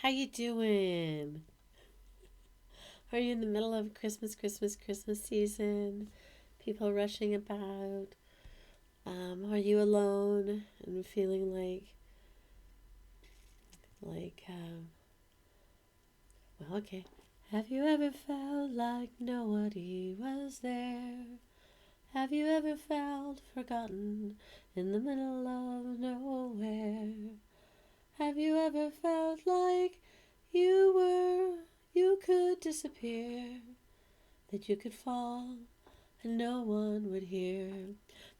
How you doing? Are you in the middle of Christmas season? People rushing about? Are you alone and feeling like, well, okay. Have you ever felt like nobody was there? Have you ever felt forgotten in the middle of nowhere? Have you ever felt like you could disappear, that you could fall and no one would hear?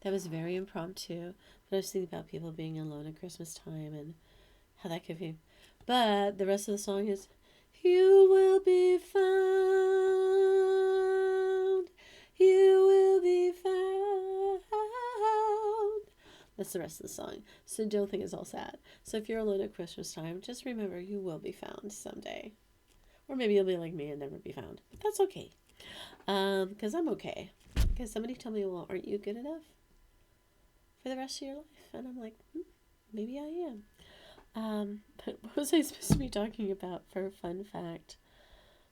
That was very impromptu, but I was thinking about people being alone at Christmas time and how that could be. But the rest of the song is, you will be found, you will be found. That's the rest of the song. So don't think it's all sad. So if you're alone at Christmas time, just remember you will be found someday. Or maybe you'll be like me and never be found. But that's okay. Because I'm okay. Because somebody told me, well, aren't you good enough for the rest of your life? And I'm like, maybe I am. But what was I supposed to be talking about for fun fact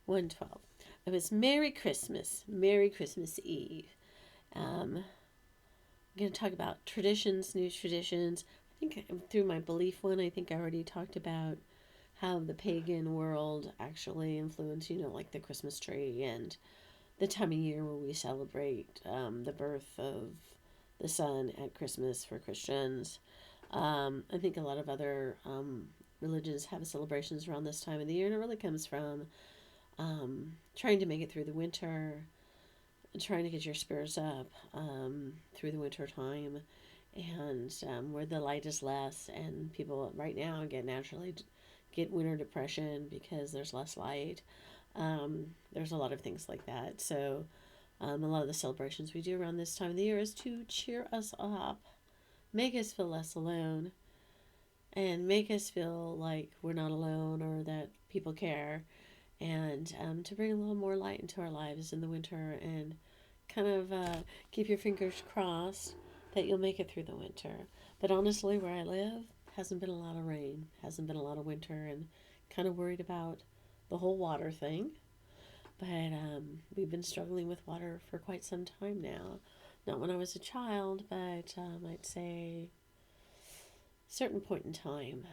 112? It was Merry Christmas Eve. I'm going to talk about traditions, new traditions. I think through my belief one, I think I already talked about how the pagan world actually influenced, like the Christmas tree and the time of year where we celebrate the birth of the sun at Christmas for Christians. I think a lot of other religions have celebrations around this time of the year, and it really comes from trying to make it through the winter, trying to get your spirits up through the winter time, and where the light is less, and people right now naturally get winter depression because there's less light. There's a lot of things like that. So a lot of the celebrations we do around this time of the year is to cheer us up, make us feel less alone, and make us feel like we're not alone or that people care, and to bring a little more light into our lives in the winter and kind of keep your fingers crossed that you'll make it through the winter. But honestly, where I live, hasn't been a lot of rain, hasn't been a lot of winter, and kind of worried about the whole water thing. But we've been struggling with water for quite some time now. Not when I was a child, but I'd say a certain point in time.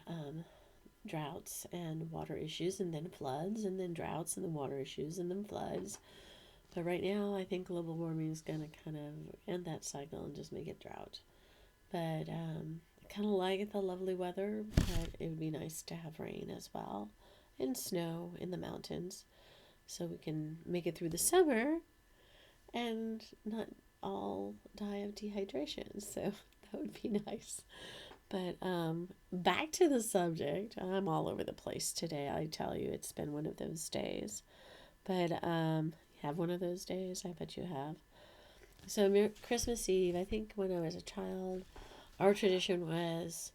Droughts and water issues, and then floods, and then droughts, and then water issues, and then floods. But right now, I think global warming is going to kind of end that cycle and just make it drought. But kind of like the lovely weather, but it would be nice to have rain as well and snow in the mountains so we can make it through the summer and not all die of dehydration. So that would be nice. But back to the subject. I'm all over the place today. I tell you, it's been one of those days. But have one of those days? I bet you have. So Christmas Eve, I think when I was a child, our tradition was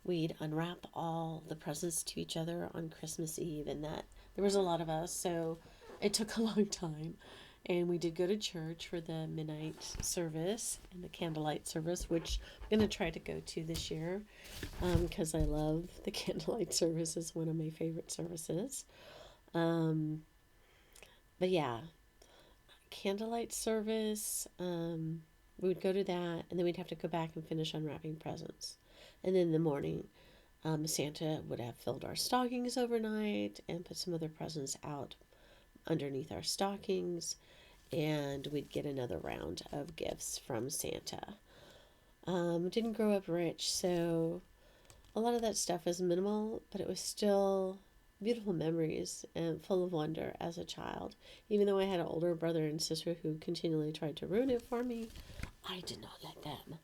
we'd unwrap all the presents to each other on Christmas Eve, and that there was a lot of us, so it took a long time. And we did go to church for the midnight service and the candlelight service, which I'm going to try to go to this year because I love the candlelight service. It's one of my favorite services. But yeah, candlelight service, we would go to that, and then we'd have to go back and finish unwrapping presents. And then in the morning, Santa would have filled our stockings overnight and put some other presents out underneath our stockings, and we'd get another round of gifts from Santa. Didn't grow up rich, so a lot of that stuff was minimal, but it was still beautiful memories and full of wonder as a child. Even though I had an older brother and sister who continually tried to ruin it for me, I did not let them.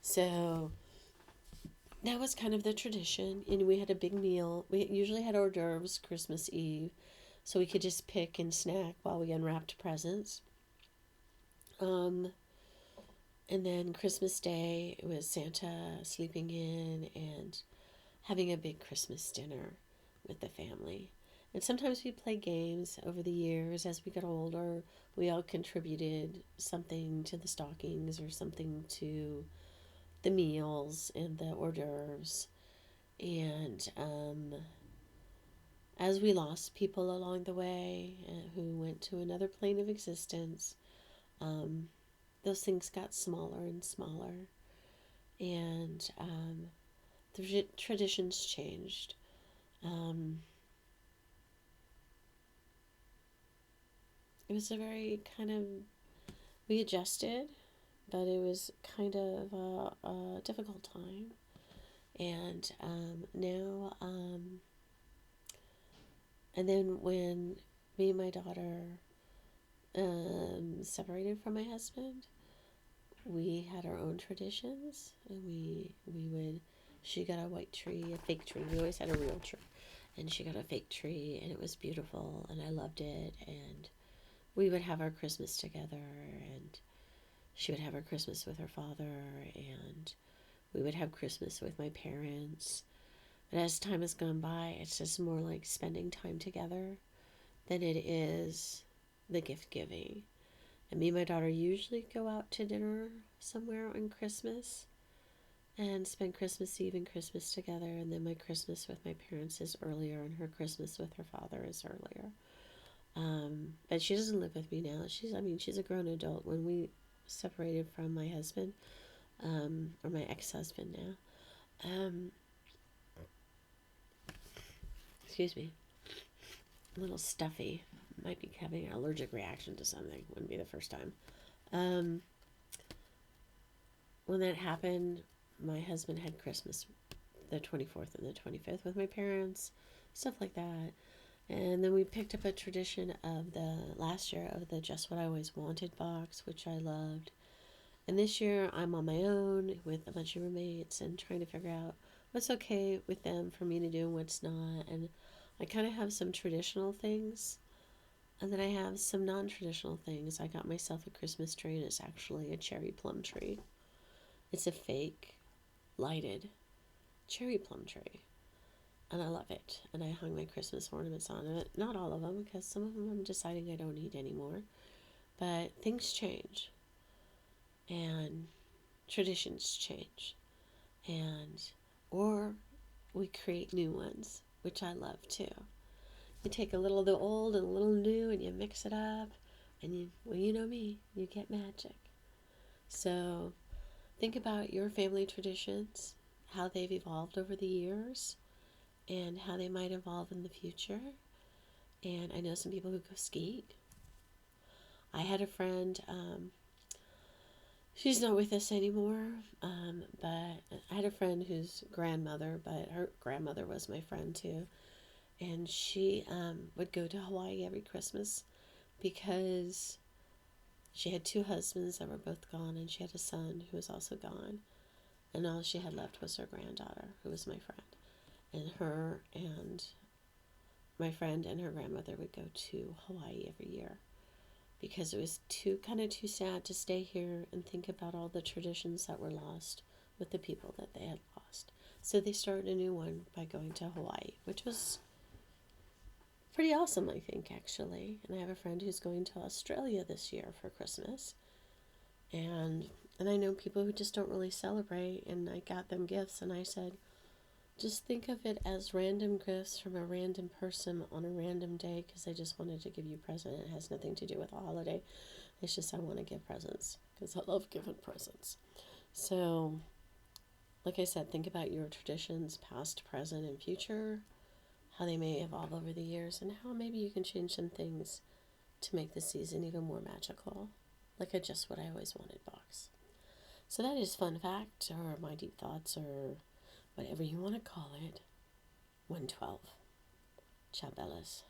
So that was kind of the tradition, and we had a big meal. We usually had hors d'oeuvres Christmas Eve, so we could just pick and snack while we unwrapped presents. And then Christmas Day, it was Santa sleeping in and having a big Christmas dinner with the family. And sometimes we play games over the years. As we got older, we all contributed something to the stockings or something to the meals and the hors d'oeuvres. And as we lost people along the way who went to another plane of existence, um, those things got smaller and smaller. And the traditions changed. Um, it was a very kind of, we adjusted, but it was kind of a difficult time. And now, and then when me and my daughter separated from my husband, we had our own traditions, and we would. She got a white tree, a fake tree. We always had a real tree, and she got a fake tree, and it was beautiful, and I loved it. And we would have our Christmas together, and she would have her Christmas with her father, and we would have Christmas with my parents. But as time has gone by, it's just more like spending time together than it is the gift giving. And me and my daughter usually go out to dinner somewhere on Christmas and spend Christmas Eve and Christmas together. And then my Christmas with my parents is earlier, and her Christmas with her father is earlier. But she doesn't live with me now. She's a grown adult. When we separated from my husband, or my ex-husband now, excuse me, a little stuffy. Might be having an allergic reaction to something. Wouldn't be the first time. When that happened, my husband had Christmas the 24th and the 25th with my parents, stuff like that. And then we picked up a tradition of the last year of the Just What I Always Wanted box, which I loved. And this year I'm on my own with a bunch of roommates and trying to figure out what's okay with them for me to do and what's not. And I kind of have some traditional things, and then I have some non-traditional things. I got myself a Christmas tree, and it's actually a cherry plum tree. It's a fake lighted cherry plum tree, and I love it. And I hung my Christmas ornaments on it. Not all of them, because some of them I'm deciding I don't need anymore. But things change, and traditions change, and or we create new ones, which I love too. You take a little of the old and a little new, and you mix it up, and you know me, you get magic. So think about your family traditions, how they've evolved over the years, and how they might evolve in the future. And I know some people who go skiing. I had a friend, she's not with us anymore, but I had a friend whose grandmother, but her grandmother was my friend too. And she would go to Hawaii every Christmas because she had two husbands that were both gone, and she had a son who was also gone. And all she had left was her granddaughter, who was my friend. And her and my friend and her grandmother would go to Hawaii every year because it was too sad to stay here and think about all the traditions that were lost with the people that they had lost. So they started a new one by going to Hawaii, which was pretty awesome, I think, actually. And I have a friend who's going to Australia this year for Christmas. And I know people who just don't really celebrate, and I got them gifts, and I said, just think of it as random gifts from a random person on a random day, because I just wanted to give you a present. It has nothing to do with a holiday. It's just I want to give presents, because I love giving presents. So, like I said, think about your traditions, past, present, and future, how they may evolve over the years, and how maybe you can change some things to make the season even more magical, like a Just What I Always Wanted box. So that is Fun Fact, or my deep thoughts, or whatever you want to call it. 112. Ciao, Bellas.